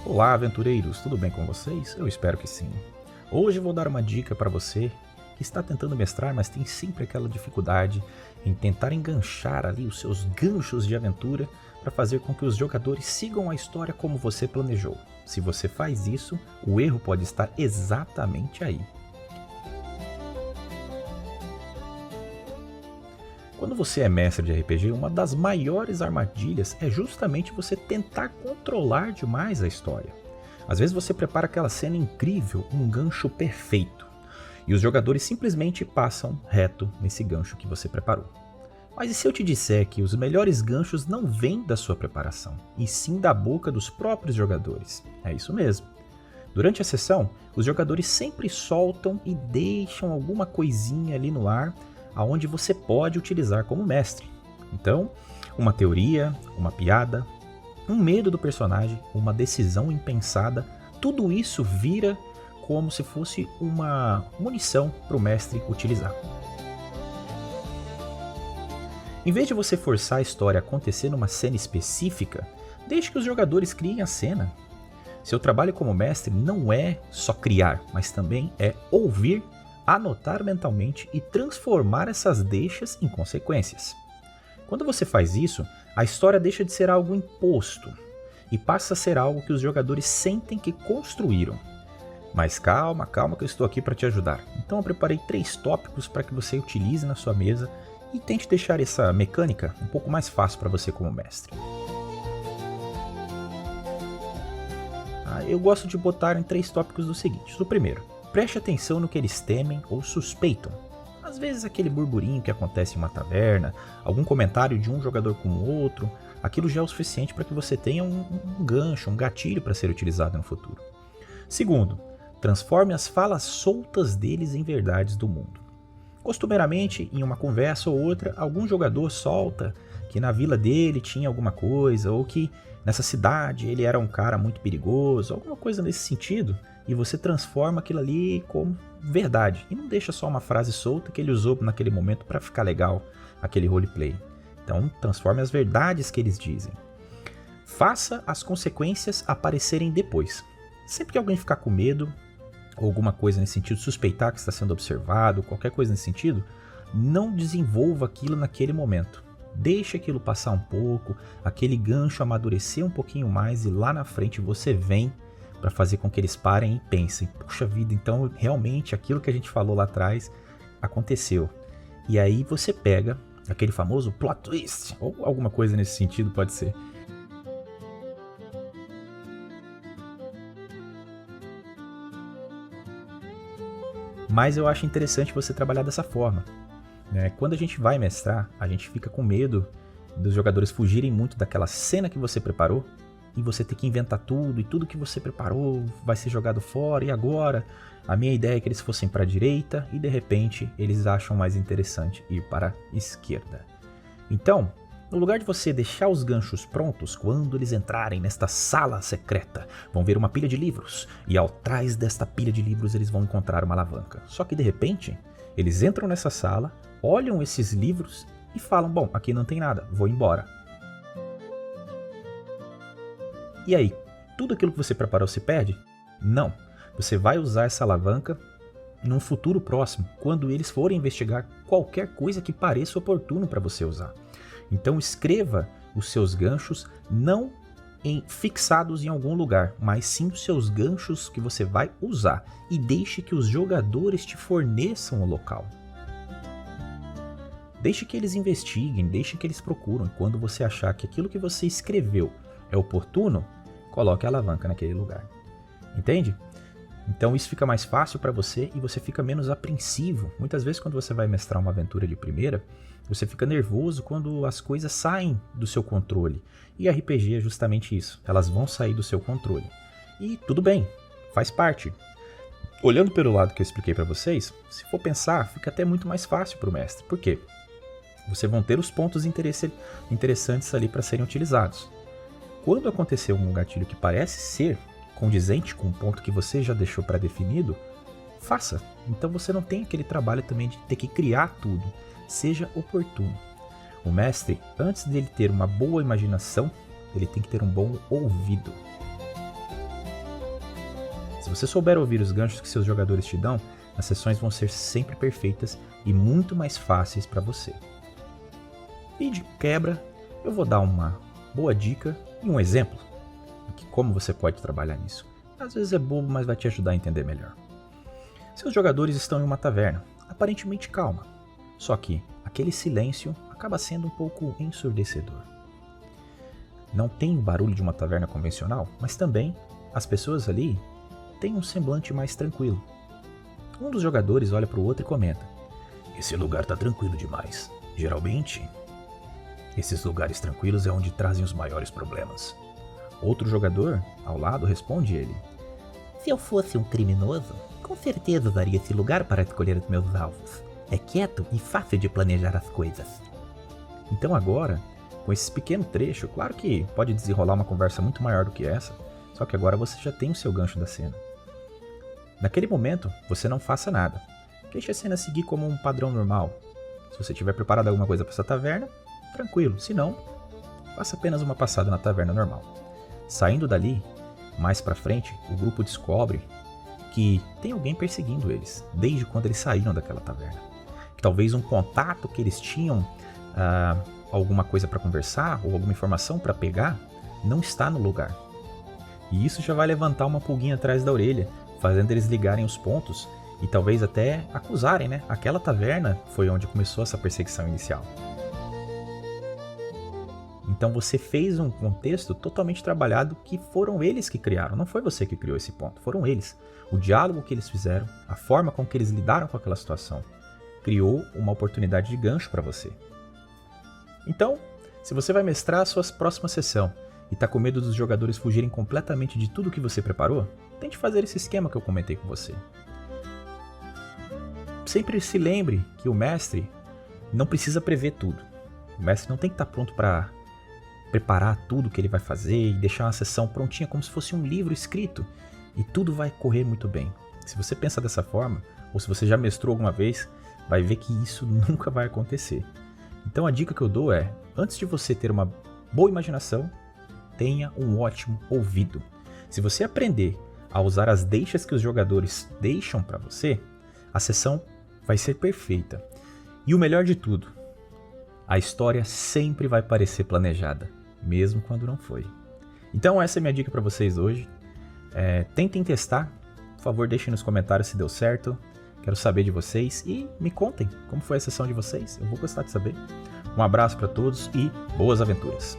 Olá, aventureiros, tudo bem com vocês? Eu espero que sim. Hoje vou dar uma dica para você que está tentando mestrar, mas tem sempre aquela dificuldade em tentar enganchar ali os seus ganchos de aventura para fazer com que os jogadores sigam a história como você planejou. Se você faz isso, o erro pode estar exatamente aí. Quando você é mestre de RPG, uma das maiores armadilhas é justamente você tentar controlar demais a história. Às vezes você prepara aquela cena incrível, um gancho perfeito, e os jogadores simplesmente passam reto nesse gancho que você preparou. Mas e se eu te disser que os melhores ganchos não vêm da sua preparação, e sim da boca dos próprios jogadores? É isso mesmo. Durante a sessão, os jogadores sempre soltam e deixam alguma coisinha ali no ar aonde você pode utilizar como mestre. Então, uma teoria, uma piada, um medo do personagem, uma decisão impensada, tudo isso vira como se fosse uma munição para o mestre utilizar. Em vez de você forçar a história a acontecer numa cena específica, deixe que os jogadores criem a cena. Seu trabalho como mestre não é só criar, mas também é ouvir, anotar mentalmente e transformar essas deixas em consequências. Quando você faz isso, a história deixa de ser algo imposto e passa a ser algo que os jogadores sentem que construíram. Mas calma que eu estou aqui para te ajudar. Então eu preparei 3 tópicos para que você utilize na sua mesa e tente deixar essa mecânica um pouco mais fácil para você como mestre. Eu gosto de botar em 3 tópicos do seguinte. O primeiro: preste atenção no que eles temem ou suspeitam. Às vezes aquele burburinho que acontece em uma taverna, algum comentário de um jogador com o outro, aquilo já é o suficiente para que você tenha um gancho, um gatilho para ser utilizado no futuro. Segundo, transforme as falas soltas deles em verdades do mundo. Costumeiramente, em uma conversa ou outra, algum jogador solta que na vila dele tinha alguma coisa, ou que nessa cidade ele era um cara muito perigoso, alguma coisa nesse sentido, e você transforma aquilo ali como verdade. E não deixa só uma frase solta que ele usou naquele momento para ficar legal, aquele roleplay. Então, transforme as verdades que eles dizem. Faça as consequências aparecerem depois. Sempre que alguém ficar com medo, ou alguma coisa nesse sentido, suspeitar que está sendo observado, qualquer coisa nesse sentido, não desenvolva aquilo naquele momento. Deixe aquilo passar um pouco, aquele gancho amadurecer um pouquinho mais e lá na frente você vem para fazer com que eles parem e pensem: puxa vida, então realmente aquilo que a gente falou lá atrás aconteceu. E aí você pega aquele famoso plot twist, ou alguma coisa nesse sentido pode ser. Mas eu acho interessante você trabalhar dessa forma. Quando a gente vai mestrar, a gente fica com medo dos jogadores fugirem muito daquela cena que você preparou e você ter que inventar tudo, e tudo que você preparou vai ser jogado fora. E agora, a minha ideia é que eles fossem para a direita e de repente eles acham mais interessante ir para a esquerda. Então, no lugar de você deixar os ganchos prontos, quando eles entrarem nesta sala secreta, vão ver uma pilha de livros, e ao trás desta pilha de livros eles vão encontrar uma alavanca. Só que de repente, eles entram nessa sala, olham esses livros e falam: bom, aqui não tem nada, vou embora. E aí, tudo aquilo que você preparou se perde? Não. Você vai usar essa alavanca num futuro próximo, quando eles forem investigar qualquer coisa que pareça oportuno para você usar. Então escreva os seus ganchos não fixados em algum lugar, mas sim os seus ganchos que você vai usar, e deixe que os jogadores te forneçam o local. Deixe que eles investiguem, deixe que eles procuram, e quando você achar que aquilo que você escreveu é oportuno, coloque a alavanca naquele lugar. Entende? Então isso fica mais fácil para você e você fica menos apreensivo. Muitas vezes quando você vai mestrar uma aventura de primeira, você fica nervoso quando as coisas saem do seu controle. E RPG é justamente isso, elas vão sair do seu controle. E tudo bem, faz parte. Olhando pelo lado que eu expliquei para vocês, se for pensar, fica até muito mais fácil para o mestre. Por quê? Vocês vão ter os pontos interessantes ali para serem utilizados. Quando acontecer um gatilho que parece ser condizente com o ponto que você já deixou pré-definido, faça. Então você não tem aquele trabalho também de ter que criar tudo. Seja oportuno. O mestre, antes dele ter uma boa imaginação, ele tem que ter um bom ouvido. Se você souber ouvir os ganchos que seus jogadores te dão, as sessões vão ser sempre perfeitas e muito mais fáceis para você. E de quebra, eu vou dar uma boa dica e um exemplo de como você pode trabalhar nisso. Às vezes é bobo, mas vai te ajudar a entender melhor. Seus jogadores estão em uma taverna, aparentemente calma, só que aquele silêncio acaba sendo um pouco ensurdecedor. Não tem o barulho de uma taverna convencional, mas também as pessoas ali têm um semblante mais tranquilo. Um dos jogadores olha para o outro e comenta: "Esse lugar tá tranquilo demais. Geralmente, esses lugares tranquilos é onde trazem os maiores problemas." Outro jogador, ao lado, responde ele: Se eu fosse um criminoso, com certeza usaria esse lugar para escolher os meus alvos. É quieto e fácil de planejar as coisas. Então agora, com esse pequeno trecho, claro que pode desenrolar uma conversa muito maior do que essa, só que agora você já tem o seu gancho da cena. Naquele momento, você não faça nada. Deixe a cena seguir como um padrão normal. Se você tiver preparado alguma coisa para essa taverna, tranquilo. Se não, faça apenas uma passada na taverna normal. Saindo dali, mais pra frente, o grupo descobre que tem alguém perseguindo eles, desde quando eles saíram daquela taverna. Que talvez um contato que eles tinham, alguma coisa para conversar ou alguma informação para pegar, não está no lugar. E isso já vai levantar uma pulguinha atrás da orelha, fazendo eles ligarem os pontos e talvez até acusarem, né? Aquela taverna foi onde começou essa perseguição inicial. Então você fez um contexto totalmente trabalhado que foram eles que criaram, não foi você que criou esse ponto, foram eles. O diálogo que eles fizeram, a forma com que eles lidaram com aquela situação, criou uma oportunidade de gancho para você. Então, se você vai mestrar a sua próxima sessão e está com medo dos jogadores fugirem completamente de tudo que você preparou, tente fazer esse esquema que eu comentei com você. Sempre se lembre que o mestre não precisa prever tudo. O mestre não tem que estar pronto para preparar tudo que ele vai fazer e deixar uma sessão prontinha como se fosse um livro escrito e tudo vai correr muito bem. Se você pensa dessa forma, ou se você já mestrou alguma vez, vai ver que isso nunca vai acontecer. Então a dica que eu dou é, antes de você ter uma boa imaginação, tenha um ótimo ouvido. Se você aprender a usar as deixas que os jogadores deixam para você, a sessão vai ser perfeita. E o melhor de tudo, a história sempre vai parecer planejada, mesmo quando não foi. Então essa é a minha dica para vocês hoje. Tentem testar, por favor deixem nos comentários se deu certo. Quero saber de vocês e me contem como foi a sessão de vocês, eu vou gostar de saber. Um abraço para todos e boas aventuras!